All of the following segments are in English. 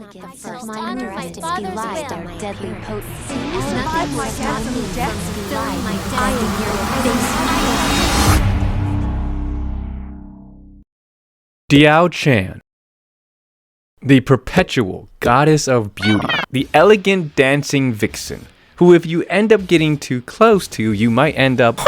elegance of my underestimated lies their deadly potency. Nothing will stop me from fulfilling my destiny. Diaochan, the perpetual goddess of beauty, the elegant dancing vixen, who if you end up getting too close to, you might end up...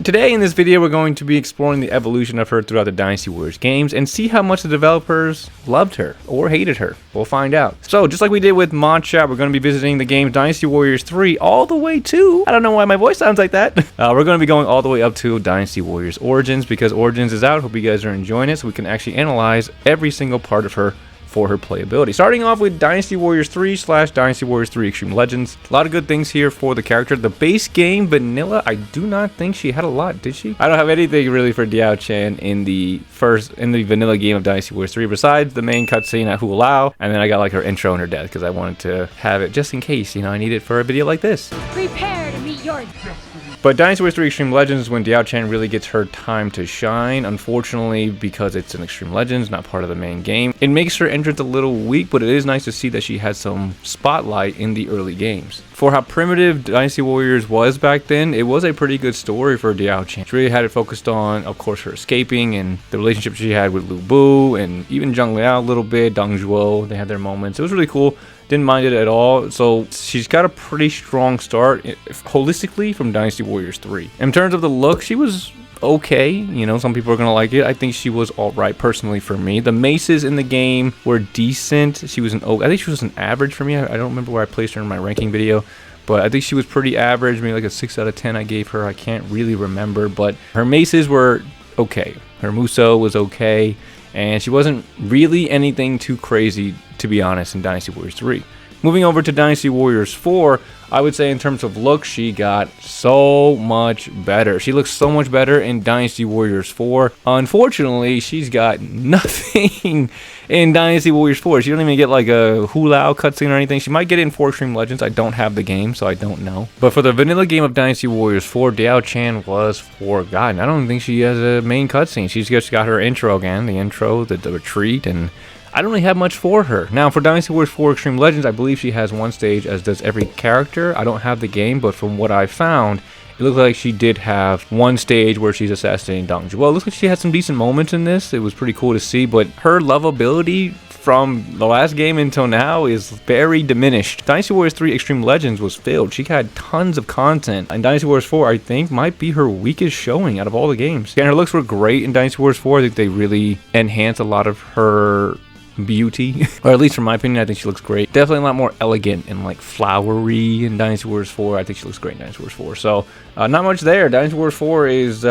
Today in this video we're going to be exploring the evolution of her throughout the Dynasty Warriors games and see how much the developers loved her or hated her. We'll find out. So just like we did with Mod Chat, we're going to be visiting the game Dynasty Warriors 3 all the way to... I don't know why my voice sounds like that. We're going to be going all the way up to Dynasty Warriors Origins because Origins is out. Hope you guys are enjoying it so we can actually analyze every single part of her for her playability. Starting off with Dynasty Warriors 3 / Dynasty Warriors 3 Extreme Legends. A lot of good things here for the character. The base game, vanilla, I do not think she had a lot, did she? I don't have anything really for Diaochan in the vanilla game of Dynasty Warriors 3 besides the main cutscene at Hulao, and then I got like her intro and her death because I wanted to have it just in case, you know, I need it for a video like this. Prepare to meet your destiny. But Dynasty Warriors 3 Extreme Legends is when Diaochan really gets her time to shine. Unfortunately, because it's an Extreme Legends, not part of the main game, it makes her entrance a little weak, but it is nice to see that she had some spotlight in the early games. For how primitive Dynasty Warriors was back then, it was a pretty good story for Diaochan. She really had it focused on, of course, her escaping and the relationship she had with Lu Bu and even Zheng Liao a little bit, Dong Zhuo, they had their moments. It was really cool. Didn't mind it at all. So she's got a pretty strong start holistically from Dynasty Warriors 3. In terms of the look, she was okay. You know, some people are gonna like it. I think she was all right personally for me. The maces in the game were decent. She was I think she was an average for me. I don't remember where I placed her in my ranking video, but I think she was pretty average. Maybe like a 6 out of 10 I gave her. I can't really remember, but her maces were okay. Her Muso was okay. And she wasn't really anything too crazy, to be honest, in Dynasty Warriors 3. Moving over to Dynasty Warriors 4, I would say in terms of look, she got so much better. She looks so much better in Dynasty Warriors 4. Unfortunately, she's got nothing in Dynasty Warriors 4. She don't even get like a Hulao cutscene or anything. She might get it in 4 Extreme Legends. I don't have the game, so I don't know. But for the vanilla game of Dynasty Warriors 4, Diaochan was forgotten. I don't think she has a main cutscene. She's just got her intro again, the intro, the retreat, and I don't really have much for her. Now, for Dynasty Warriors 4 Extreme Legends, I believe she has one stage, as does every character. I don't have the game, but from what I found, it looks like she did have one stage where she's assassinating Dong Zhuo. Well, it looks like she had some decent moments in this. It was pretty cool to see, but her lovability from the last game until now is very diminished. Dynasty Warriors 3 Extreme Legends was filled. She had tons of content. And Dynasty Warriors 4, I think, might be her weakest showing out of all the games. And her looks were great in Dynasty Warriors 4. I think they really enhanced a lot of her beauty, or at least from my opinion, I think she looks great. Definitely a lot more elegant and like flowery in Dynasty Warriors 4. I think she looks great in Dynasty Warriors 4. So not much there. Dynasty Warriors 4 is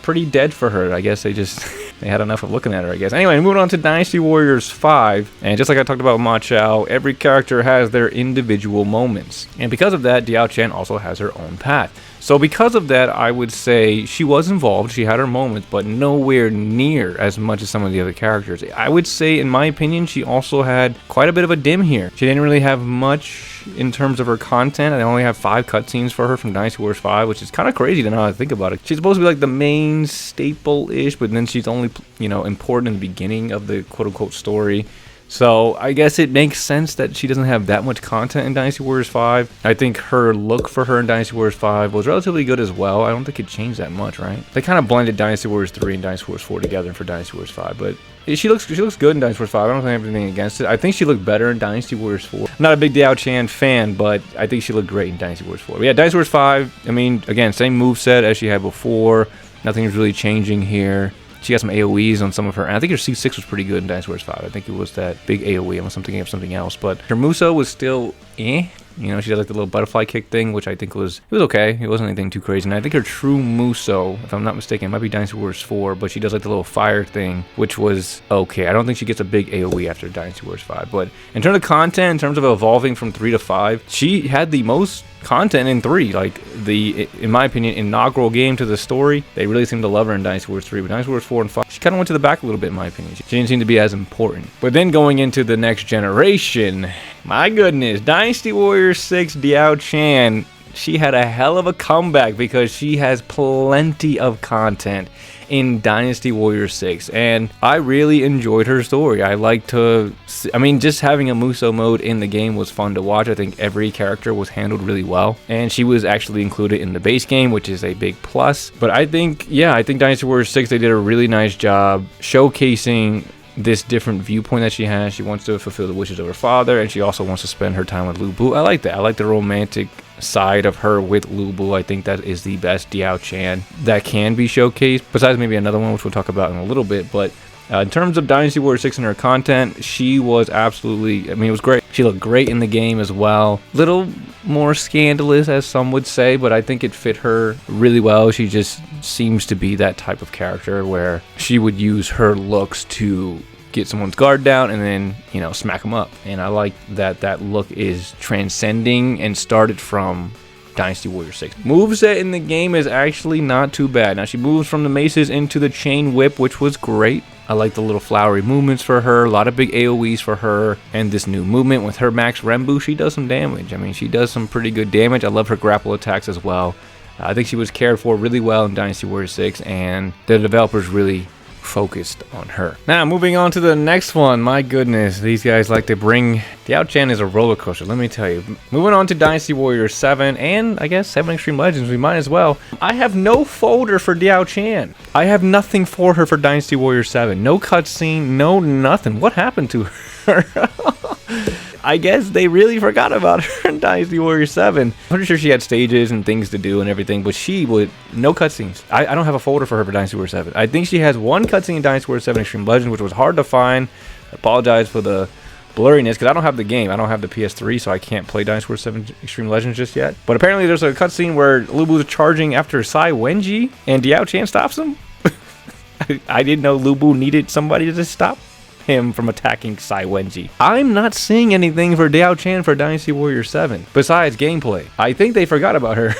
pretty dead for her. I guess they had enough of looking at her, I guess. Anyway, moving on to Dynasty Warriors 5, and just like I talked about Ma Chao, every character has their individual moments, and because of that, Diaochan also has her own path. So because of that, I would say she was involved, she had her moments, but nowhere near as much as some of the other characters. I would say, in my opinion, she also had quite a bit of a dim here. She didn't really have much in terms of her content. I only have 5 cutscenes for her from Dynasty Warriors 5, which is kind of crazy to now that I think about it. She's supposed to be like the main staple-ish, but then she's only, you know, important in the beginning of the quote-unquote story. So I guess it makes sense that she doesn't have that much content in Dynasty Warriors 5. I think her look for her in Dynasty Warriors 5 was relatively good as well. I don't think it changed that much, right? They kind of blended Dynasty Warriors 3 and Dynasty Warriors 4 together for Dynasty Warriors 5, but she looks good in Dynasty Warriors 5. I don't think I have anything against it. I think she looked better in Dynasty Warriors 4. I'm not a big Diaochan fan, but I think she looked great in Dynasty Warriors 4. But yeah, Dynasty Warriors 5, I mean, again, same moveset as she had before. Nothing's really changing here. She got some AoEs on some of her, and I think her C6 was pretty good in Dynasty Warriors 5. I think it was that big AoE, unless I'm thinking of something else. But her Muso was still You know, she did like the little butterfly kick thing, which I think was okay. It wasn't anything too crazy. And I think her true Muso, if I'm not mistaken, it might be Dynasty Warriors 4, but she does like the little fire thing, which was okay. I don't think she gets a big AoE after Dynasty Warriors 5. But in terms of content, in terms of evolving from 3 to 5, she had the most content in 3. Like the, in my opinion, inaugural game to the story. They really seemed to love her in Dynasty Warriors 3, but Dynasty Warriors 4 and 5, she kind of went to the back a little bit in my opinion. She didn't seem to be as important. But then going into the next generation, my goodness, Dynasty Warriors 6 Diaochan, she had a hell of a comeback because she has plenty of content in Dynasty Warriors 6, and I really enjoyed her story. I like to, I mean, just having a Muso mode in the game was fun to watch. I think every character was handled really well, and she was actually included in the base game, which is a big plus. But I think, yeah, I think Dynasty Warriors 6, they did a really nice job showcasing this different viewpoint that she has. She wants to fulfill the wishes of her father, and she also wants to spend her time with Lu Bu. I like that. I like the romantic side of her with Lu Bu. I think that is the best Diaochan that can be showcased, besides maybe another one, which we'll talk about in a little bit. But in terms of Dynasty Warriors 6 and her content, she was absolutely, I mean, it was great. She looked great in the game as well. Little more scandalous, as some would say, but I think it fit her really well. She just seems to be that type of character where she would use her looks to get someone's guard down and then, you know, smack them up. And I like that that look is transcending and started from Dynasty Warriors 6. Moveset in the game is actually not too bad. Now, she moves from the maces into the chain whip, which was great. I like the little flowery movements for her, a lot of big AoEs for her, and this new movement with her max Rembu, she does some damage. I mean, she does some pretty good damage. I love her grapple attacks as well. I think she was cared for really well in Dynasty Warriors 6, and the developers really focused on her. Now, moving on to the next one. My goodness, these guys like to bring... Diaochan is a roller coaster, let me tell you. Moving on to Dynasty Warriors 7, and I guess 7 Extreme Legends, we might as well. I have no folder for Diaochan. I have nothing for her for Dynasty Warriors 7. No cutscene, no nothing. What happened to her? I guess they really forgot about her in Dynasty Warriors 7. I'm pretty sure she had stages and things to do and everything, but she would... No cutscenes. I don't have a folder for her for Dynasty Warriors 7. I think she has one cutscene in Dynasty Warriors 7 Extreme Legends, which was hard to find. I apologize for the blurriness, because I don't have the game. I don't have the PS3, so I can't play Dynasty Warriors 7 Extreme Legends just yet. But apparently there's a cutscene where Lu Bu is charging after Sai Wenji, and Diaochan stops him. I didn't know Lu Bu needed somebody to stop him from attacking Sai Wenji. I'm not seeing anything for Diaochan for Dynasty Warriors 7 besides gameplay. I think they forgot about her.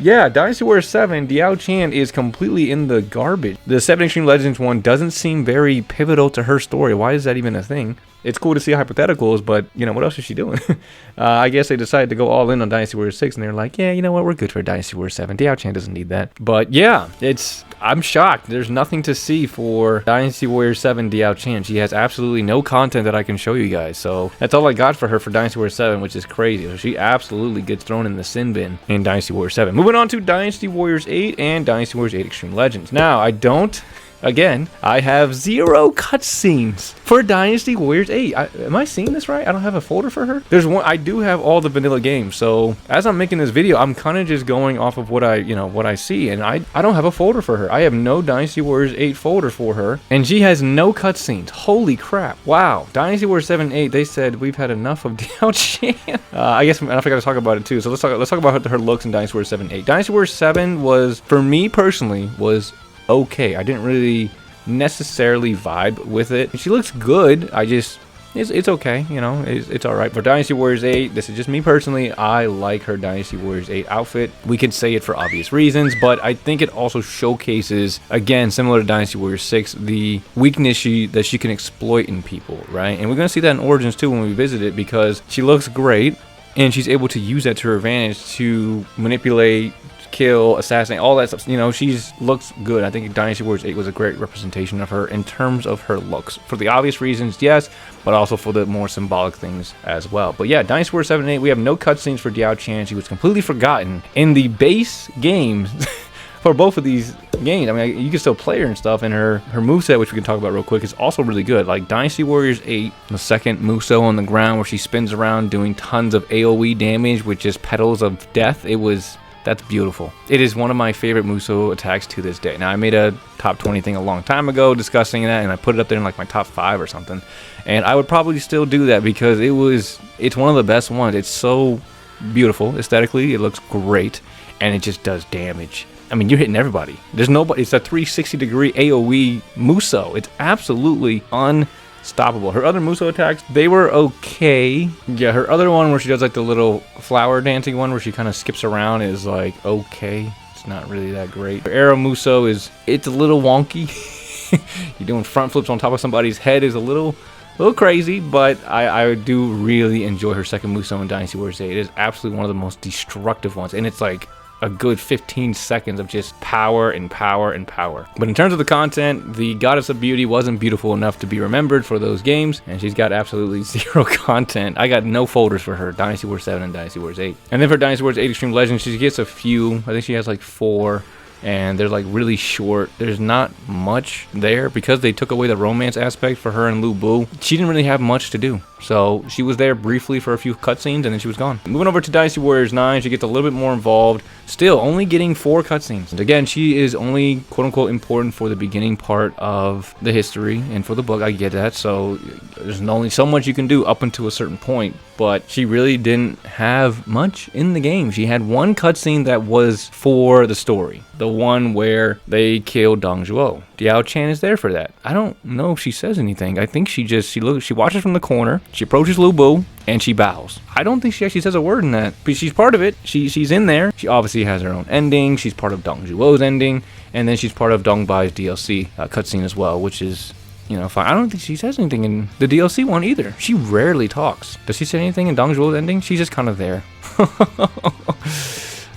Yeah, Dynasty Warriors 7, Diaochan is completely in the garbage. The 7 Extreme Legends one doesn't seem very pivotal to her story. Why is that even a thing? It's cool to see hypotheticals, but, you know, what else is she doing? I guess they decided to go all in on Dynasty Warriors 6, and they're like, yeah, you know what, we're good for Dynasty Warriors 7. Diaochan doesn't need that. But, yeah, I'm shocked. There's nothing to see for Dynasty Warriors 7 Diaochan. She has absolutely no content that I can show you guys. So, that's all I got for her for Dynasty Warriors 7, which is crazy. So, she absolutely gets thrown in the sin bin in Dynasty Warriors 7. Moving on to Dynasty Warriors 8 and Dynasty Warriors 8 Extreme Legends. Now, Again, I have 0 cutscenes for Dynasty Warriors 8. Am I seeing this right? I don't have a folder for her? There's one. I do have all the vanilla games. So as I'm making this video, I'm kind of just going off of what I see, and I don't have a folder for her. I have no Dynasty Warriors 8 folder for her, and she has no cutscenes. Holy crap! Wow. Dynasty Warriors 7 and 8. They said we've had enough of Diaochan. I guess I forgot to talk about it too. So let's talk about her looks in Dynasty Warriors 7 and 8. Dynasty Warriors 7 was, for me personally, was okay. I didn't really necessarily vibe with it. She looks good. It's okay, you know, it's all right. For Dynasty Warriors 8, this is just me personally, I like her Dynasty Warriors 8 outfit. We could say it for obvious reasons, but I think it also showcases, again, similar to Dynasty Warriors 6, the weakness that she can exploit in people, right? And we're going to see that in Origins too when we visit it, because she looks great and she's able to use that to her advantage to manipulate, kill, assassinate, all that stuff. You know, looks good. I think Dynasty Warriors 8 was a great representation of her in terms of her looks. For the obvious reasons, yes, but also for the more symbolic things as well. But yeah, Dynasty Warriors 7 and 8, we have no cutscenes for Diaochan. She was completely forgotten in the base games for both of these games. I mean, you can still play her and stuff, and her moveset, which we can talk about real quick, is also really good. Like Dynasty Warriors 8, the second Muso on the ground where she spins around doing tons of AoE damage with just petals of death. That's beautiful. It is one of my favorite Muso attacks to this day. Now, I made a top 20 thing a long time ago discussing that, and I put it up there in like my top 5 or something. And I would probably still do that because it's one of the best ones. It's so beautiful aesthetically. It looks great, and it just does damage. I mean, you're hitting everybody. There's nobody. It's a 360-degree AoE Muso. It's absolutely unstoppable. Her other Muso attacks, they were okay. Yeah, her other one where she does like the little flower dancing one where she kind of skips around is like okay. It's not really that great. Her Arrow Muso it's a little wonky. You're doing front flips on top of somebody's head is a little crazy, but I do really enjoy her second Muso in Dynasty Warriors 8. It is absolutely one of the most destructive ones, and it's like a good 15 seconds of just power and power and power. But in terms of the content, the Goddess of Beauty wasn't beautiful enough to be remembered for those games, and she's got absolutely zero content. I got no folders for her, Dynasty Wars 7 and Dynasty Wars 8. And then for Dynasty Wars 8 Extreme Legends, she gets a few. I think she has like 4. And they're like really short. There's not much there because they took away the romance aspect for her and Lu Bu. She didn't really have much to do. So she was there briefly for a few cutscenes and then she was gone. Moving over to Dynasty Warriors 9, she gets a little bit more involved. Still only getting 4 cutscenes. And again, she is only quote unquote important for the beginning part of the history and for the book. I get that. So there's only so much you can do up until a certain point. But she really didn't have much in the game. She had one cutscene that was for the story. The one where they killed Dong Zhuo. Diaochan is there for that. I don't know if she says anything. I think she watches from the corner, she approaches Lu Bu, and she bows. I don't think she actually says a word in that. But she's part of it. She's in there. She obviously has her own ending. She's part of Dong Zhuo's ending. And then she's part of Dong Bai's DLC cutscene as well, which is, you know, fine. I don't think she says anything in the DLC one either. She rarely talks. Does she say anything in Dong Zhuo's ending? She's just kind of there.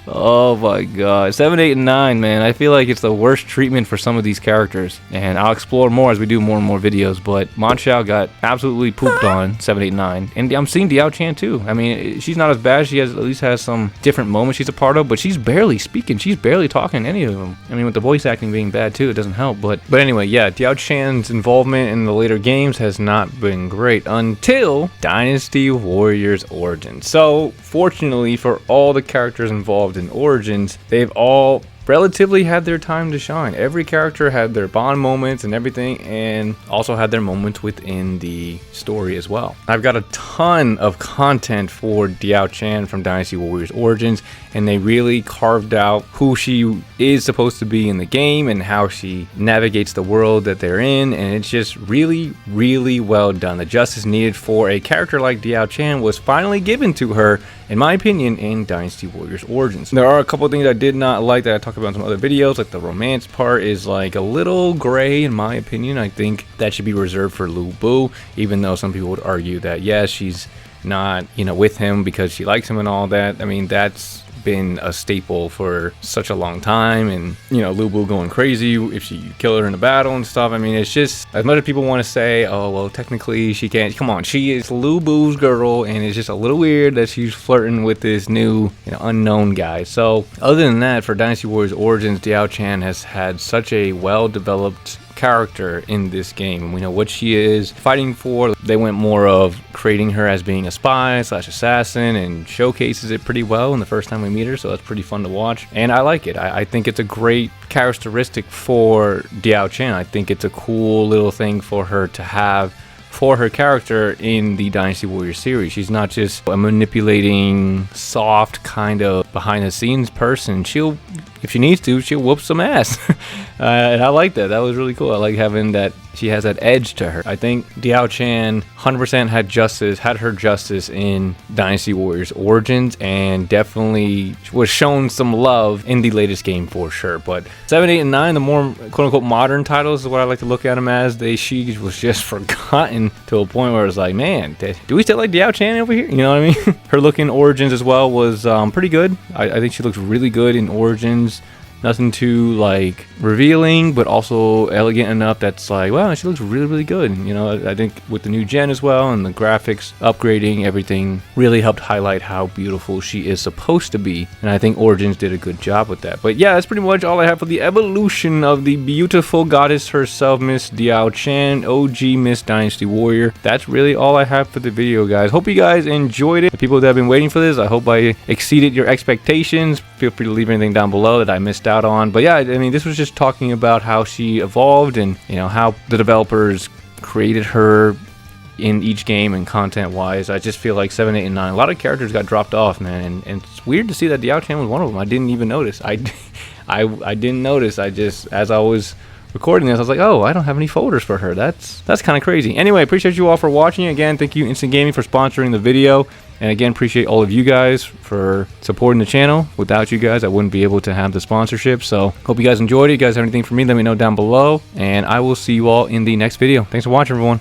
Oh my god. 7, 8, and 9, man. I feel like it's the worst treatment for some of these characters. And I'll explore more as we do more and more videos. But Monshao got absolutely pooped on 7, 8, 9. And I'm seeing Diaochan too. I mean, she's not as bad. She at least has some different moments she's a part of. But she's barely speaking. She's barely talking any of them. I mean, with the voice acting being bad too, it doesn't help. But anyway, yeah, Diaochan's involvement in the later games has not been great until Dynasty Warriors Origins. So, fortunately for all the characters involved in Origins, they've all relatively had their time to shine. Every character had their bond moments and everything, and also had their moments within the story as well. I've got a ton of content for Diaochan from Dynasty Warriors Origins, and they really carved out who she is supposed to be in the game and how she navigates the world that they're in, and it's just really, really well done. The justice needed for a character like Diaochan was finally given to her, in my opinion, in Dynasty Warriors Origins. There are a couple of things I did not like that I talked about in some other videos, like the romance part is like a little gray in my opinion. I think that should be reserved for Lu Bu, even though some people would argue that yes, she's not, you know, with him because she likes him and all that. I mean, that's been a staple for such a long time, and you know, Lu Bu going crazy if you kill her in a battle and stuff. I mean, it's just, as much as people want to say, oh well, technically she can't, come on, she is Lu Bu's girl, and it's just a little weird that she's flirting with this new, you know, unknown guy. So other than that, for Dynasty Warriors Origins, Diaochan has had such a well developed character in this game, and we know what she is fighting for. They went more of creating her as being a spy / assassin and showcases it pretty well in the first time we meet her, so that's pretty fun to watch, and I like it. I think it's a great characteristic for Diaochan. I think it's a cool little thing for her to have for her character in the Dynasty Warriors series. She's not just a manipulating, soft kind of behind the scenes person. She'll, if she needs to, she'll whoop some ass. And I like that. That was really cool. I like having that she has that edge to her. I think Diaochan 100% had her justice in Dynasty Warriors Origins, and definitely was shown some love in the latest game for sure. But 7, 8, and 9, the more quote-unquote modern titles is what I like to look at them as. She was just forgotten to a point where it's like, man, do we still like Diaochan over here? You know what I mean? Her look in Origins as well was pretty good. I think she looks really good in Origins. Nothing too like revealing, but also elegant enough that's like, wow, she looks really, really good. You know, I think with the new gen as well and the graphics upgrading, everything really helped highlight how beautiful she is supposed to be. And I think Origins did a good job with that. But yeah, that's pretty much all I have for the evolution of the beautiful goddess herself, Miss Diaochan, OG Miss Dynasty Warrior. That's really all I have for the video, guys. Hope you guys enjoyed it. The people that have been waiting for this, I hope I exceeded your expectations. Feel free to leave anything down below that I missed out on. But yeah, I mean, this was just talking about how she evolved and, you know, how the developers created her in each game and content wise. I just feel like 7, 8, and 9, a lot of characters got dropped off, man, and it's weird to see that Diaochan was one of them. I didn't even notice. I didn't notice. I just, as I was recording this, I was like, oh, I don't have any folders for her. That's kind of crazy. Anyway, appreciate you all for watching. Again, thank you Instant Gaming for sponsoring the video. And again, appreciate all of you guys for supporting the channel. Without you guys, I wouldn't be able to have the sponsorship. So hope you guys enjoyed it. You guys have anything for me, let me know down below. And I will see you all in the next video. Thanks for watching, everyone.